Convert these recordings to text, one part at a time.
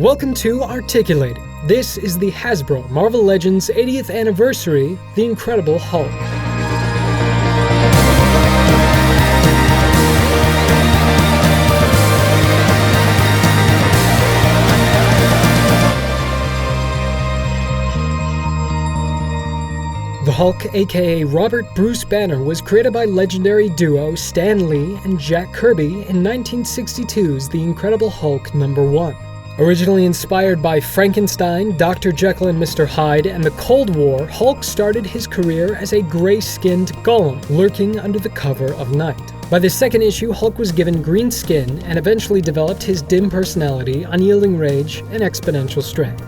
Welcome to Articulated. This is the Hasbro Marvel Legends 80th anniversary, The Incredible Hulk. The Hulk, aka Robert Bruce Banner, was created by legendary duo Stan Lee and Jack Kirby in 1962's The Incredible Hulk #1. Originally inspired by Frankenstein, Dr. Jekyll and Mr. Hyde, and the Cold War, Hulk started his career as a gray-skinned golem, lurking under the cover of night. By the second issue, Hulk was given green skin and eventually developed his dim personality, unyielding rage, and exponential strength.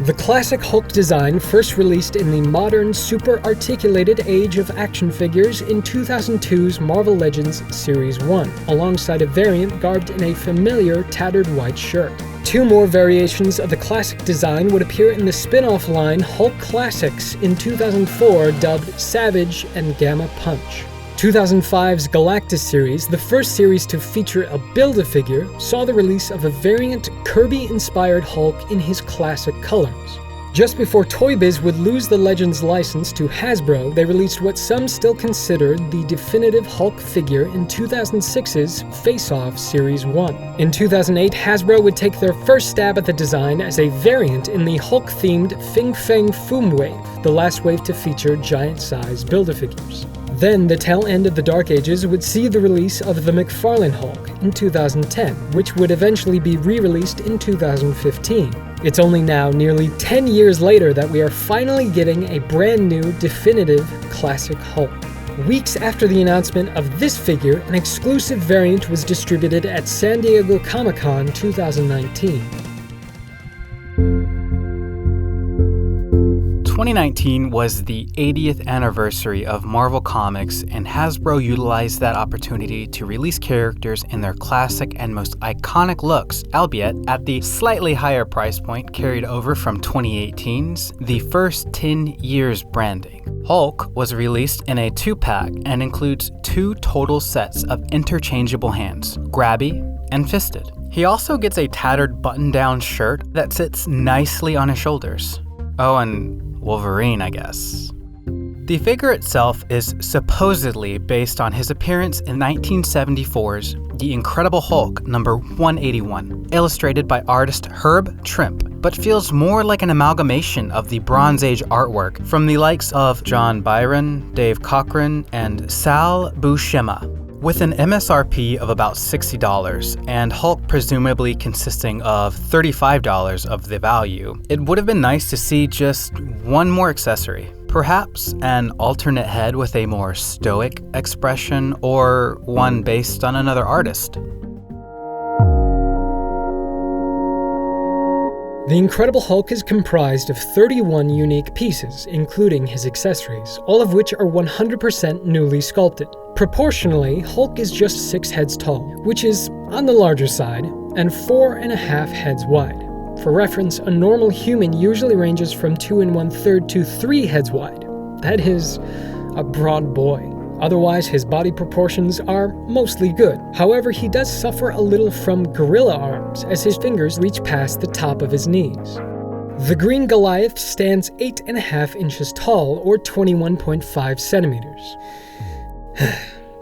The classic Hulk design first released in the modern, super-articulated age of action figures in 2002's Marvel Legends Series 1, alongside a variant garbed in a familiar, tattered white shirt. Two more variations of the classic design would appear in the spin-off line Hulk Classics in 2004, dubbed Savage and Gamma Punch. 2005's Galactus series, the first series to feature a Build-A-Figure, saw the release of a variant Kirby-inspired Hulk in his classic colors. Just before Toy Biz would lose the Legends license to Hasbro, they released what some still consider the definitive Hulk figure in 2006's Face Off Series 1. In 2008, Hasbro would take their first stab at the design as a variant in the Hulk-themed Fing Fang Foom Wave, the last wave to feature giant-size Build-A-Figures. Then, the tail end of the Dark Ages would see the release of the McFarlane Hulk in 2010, which would eventually be re-released in 2015. It's only now, nearly 10 years later, that we are finally getting a brand new, definitive, classic Hulk. Weeks after the announcement of this figure, an exclusive variant was distributed at San Diego Comic-Con 2019. 2019 was the 80th anniversary of Marvel Comics, and Hasbro utilized that opportunity to release characters in their classic and most iconic looks, albeit at the slightly higher price point carried over from 2018's The First 10 Years branding. Hulk was released in a 2-pack and includes 2 total sets of interchangeable hands, grabby and fisted. He also gets a tattered button-down shirt that sits nicely on his shoulders. Oh, and Wolverine, I guess. The figure itself is supposedly based on his appearance in 1974's The Incredible Hulk #181, illustrated by artist Herb Trimpe, but feels more like an amalgamation of the Bronze Age artwork from the likes of John Byron, Dave Cochran, and Sal Buscema. With an MSRP of about $60 and Hulk presumably consisting of $35 of the value, it would have been nice to see just one more accessory. Perhaps an alternate head with a more stoic expression, or one based on another artist. The Incredible Hulk is comprised of 31 unique pieces, including his accessories, all of which are 100% newly sculpted. Proportionally, Hulk is just 6 heads tall, which is on the larger side, and 4.5 heads wide. For reference, a normal human usually ranges from 2 1/3 to 3 heads wide. That is a broad boy. Otherwise, his body proportions are mostly good. However, he does suffer a little from gorilla arms, as his fingers reach past the top of his knees. The Green Goliath stands 8.5 inches tall, or 21.5 centimeters.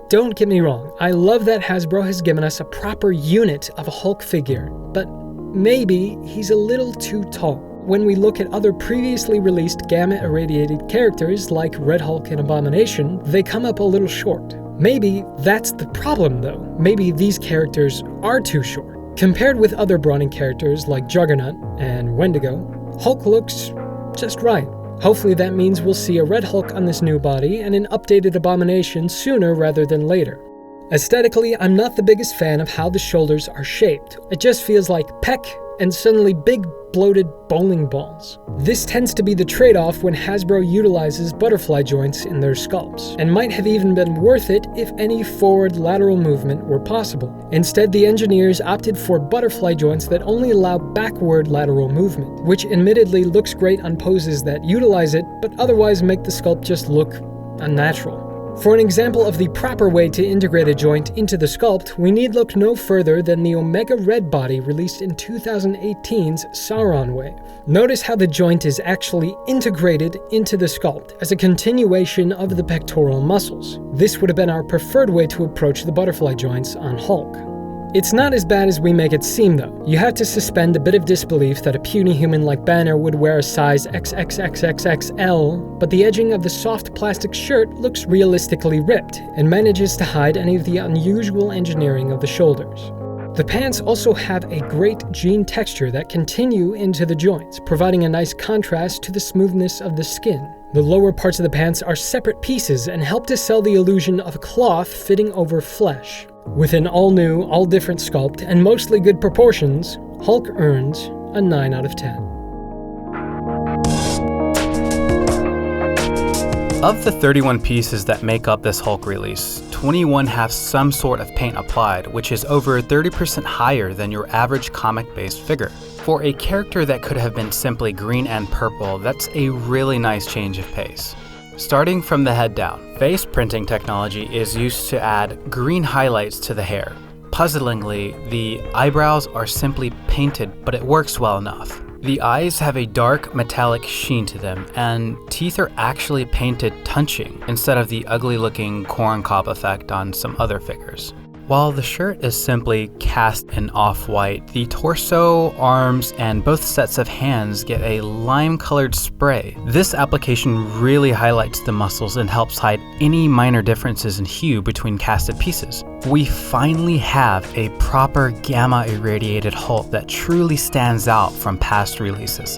Don't get me wrong, I love that Hasbro has given us a proper unit of a Hulk figure, but maybe he's a little too tall. When we look at other previously released gamma-irradiated characters like Red Hulk and Abomination, they come up a little short. Maybe that's the problem though. Maybe these characters are too short. Compared with other brawny characters like Juggernaut and Wendigo, Hulk looks just right. Hopefully that means we'll see a Red Hulk on this new body and an updated Abomination sooner rather than later. Aesthetically, I'm not the biggest fan of how the shoulders are shaped. It just feels like peck and suddenly big bloated bowling balls. This tends to be the trade-off when Hasbro utilizes butterfly joints in their sculpts, and might have even been worth it if any forward lateral movement were possible. Instead, the engineers opted for butterfly joints that only allow backward lateral movement, which admittedly looks great on poses that utilize it, but otherwise make the sculpt just look unnatural. For an example of the proper way to integrate a joint into the sculpt, we need look no further than the Omega Red body released in 2018's Sauron Wave. Notice how the joint is actually integrated into the sculpt as a continuation of the pectoral muscles. This would have been our preferred way to approach the butterfly joints on Hulk. It's not as bad as we make it seem though. You have to suspend a bit of disbelief that a puny human like Banner would wear a size XXXXXL, but the edging of the soft plastic shirt looks realistically ripped and manages to hide any of the unusual engineering of the shoulders. The pants also have a great jean texture that continue into the joints, providing a nice contrast to the smoothness of the skin. The lower parts of the pants are separate pieces and help to sell the illusion of cloth fitting over flesh. With an all-new, all-different sculpt and mostly good proportions, Hulk earns a 9 out of 10. Of the 31 pieces that make up this Hulk release, 21 have some sort of paint applied, which is over 30% higher than your average comic-based figure. For a character that could have been simply green and purple, that's a really nice change of pace. Starting from the head down, face printing technology is used to add green highlights to the hair. Puzzlingly, the eyebrows are simply painted, but it works well enough. The eyes have a dark metallic sheen to them, and teeth are actually painted tunching instead of the ugly-looking corncob effect on some other figures. While the shirt is simply cast in off-white, the torso, arms, and both sets of hands get a lime-colored spray. This application really highlights the muscles and helps hide any minor differences in hue between casted pieces. We finally have a proper gamma-irradiated Hulk that truly stands out from past releases.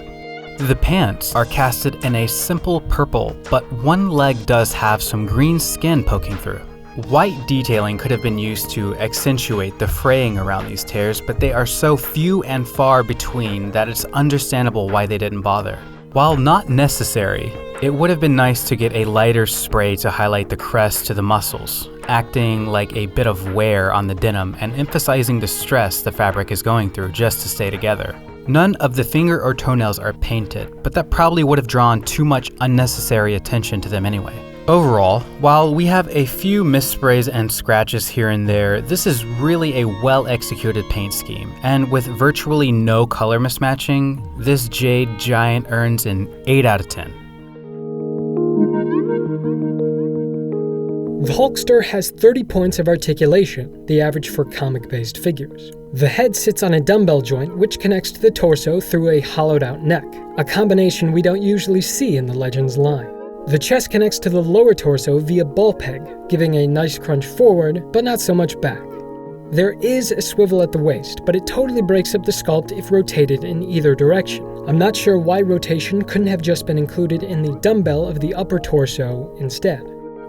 The pants are casted in a simple purple, but one leg does have some green skin poking through. White detailing could have been used to accentuate the fraying around these tears, but they are so few and far between that it's understandable why they didn't bother. While not necessary, it would have been nice to get a lighter spray to highlight the crest to the muscles, acting like a bit of wear on the denim and emphasizing the stress the fabric is going through just to stay together. None of the finger or toenails are painted, but that probably would have drawn too much unnecessary attention to them anyway. Overall, while we have a few missprays and scratches here and there, this is really a well-executed paint scheme, and with virtually no color mismatching, this Jade Giant earns an 8 out of 10. The Hulkster has 30 points of articulation, the average for comic-based figures. The head sits on a dumbbell joint which connects to the torso through a hollowed-out neck, a combination we don't usually see in the Legends line. The chest connects to the lower torso via ball peg, giving a nice crunch forward, but not so much back. There is a swivel at the waist, but it totally breaks up the sculpt if rotated in either direction. I'm not sure why rotation couldn't have just been included in the dumbbell of the upper torso instead.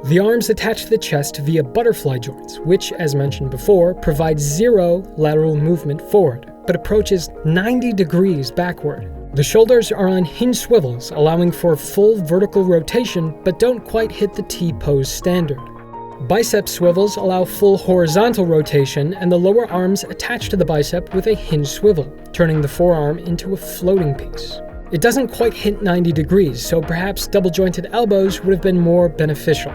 The arms attach to the chest via butterfly joints, which, as mentioned before, provide zero lateral movement forward, but approaches 90 degrees backward. The shoulders are on hinge swivels, allowing for full vertical rotation, but don't quite hit the T-pose standard. Bicep swivels allow full horizontal rotation, and the lower arms attach to the bicep with a hinge swivel, turning the forearm into a floating piece. It doesn't quite hit 90 degrees, so perhaps double-jointed elbows would have been more beneficial.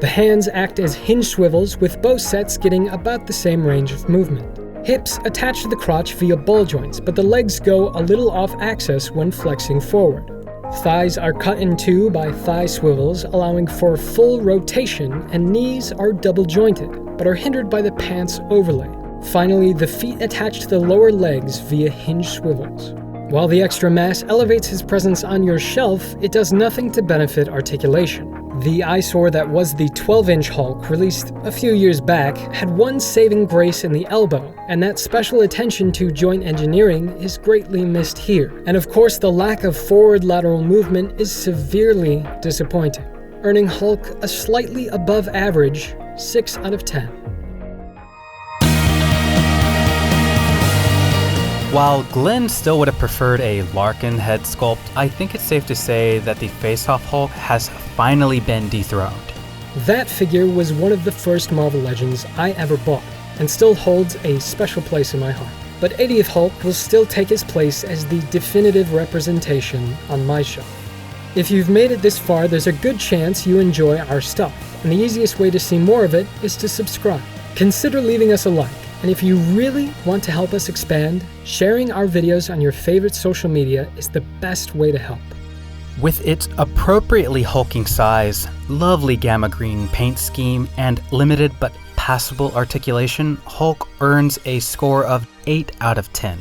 The hands act as hinge swivels, with both sets getting about the same range of movement. Hips attach to the crotch via ball joints, but the legs go a little off axis when flexing forward. Thighs are cut in two by thigh swivels, allowing for full rotation, and knees are double jointed, but are hindered by the pants overlay. Finally, the feet attach to the lower legs via hinge swivels. While the extra mass elevates his presence on your shelf, it does nothing to benefit articulation. The eyesore that was the 12-inch Hulk, released a few years back, had one saving grace in the elbow, and that special attention to joint engineering is greatly missed here. And of course, the lack of forward lateral movement is severely disappointing, earning Hulk a slightly above average 6 out of 10. While Glenn still would have preferred a Larkin head sculpt, I think it's safe to say that the face-off Hulk has finally been dethroned. That figure was one of the first Marvel Legends I ever bought, and still holds a special place in my heart. But 80th Hulk will still take his place as the definitive representation on my shelf. If you've made it this far, there's a good chance you enjoy our stuff. and the easiest way to see more of it is to subscribe. Consider leaving us a like, and if you really want to help us expand, sharing our videos on your favorite social media is the best way to help. With its appropriately hulking size, lovely gamma green paint scheme, and limited but passable articulation, Hulk earns a score of 8 out of 10.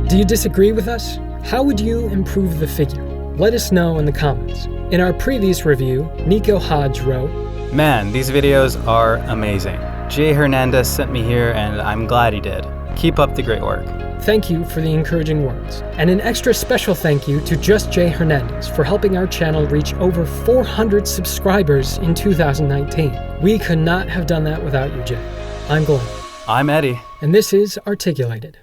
Do you disagree with us? How would you improve the figure? Let us know in the comments. In our previous review, Nico Hodge wrote, "Man, these videos are amazing. Jay Hernandez sent me here and I'm glad he did. Keep up the great work." Thank you for the encouraging words. And an extra special thank you to Just Jay Hernandez for helping our channel reach over 400 subscribers in 2019. We could not have done that without you, Jay. I'm Glenn. I'm Eddie. And this is Articulated.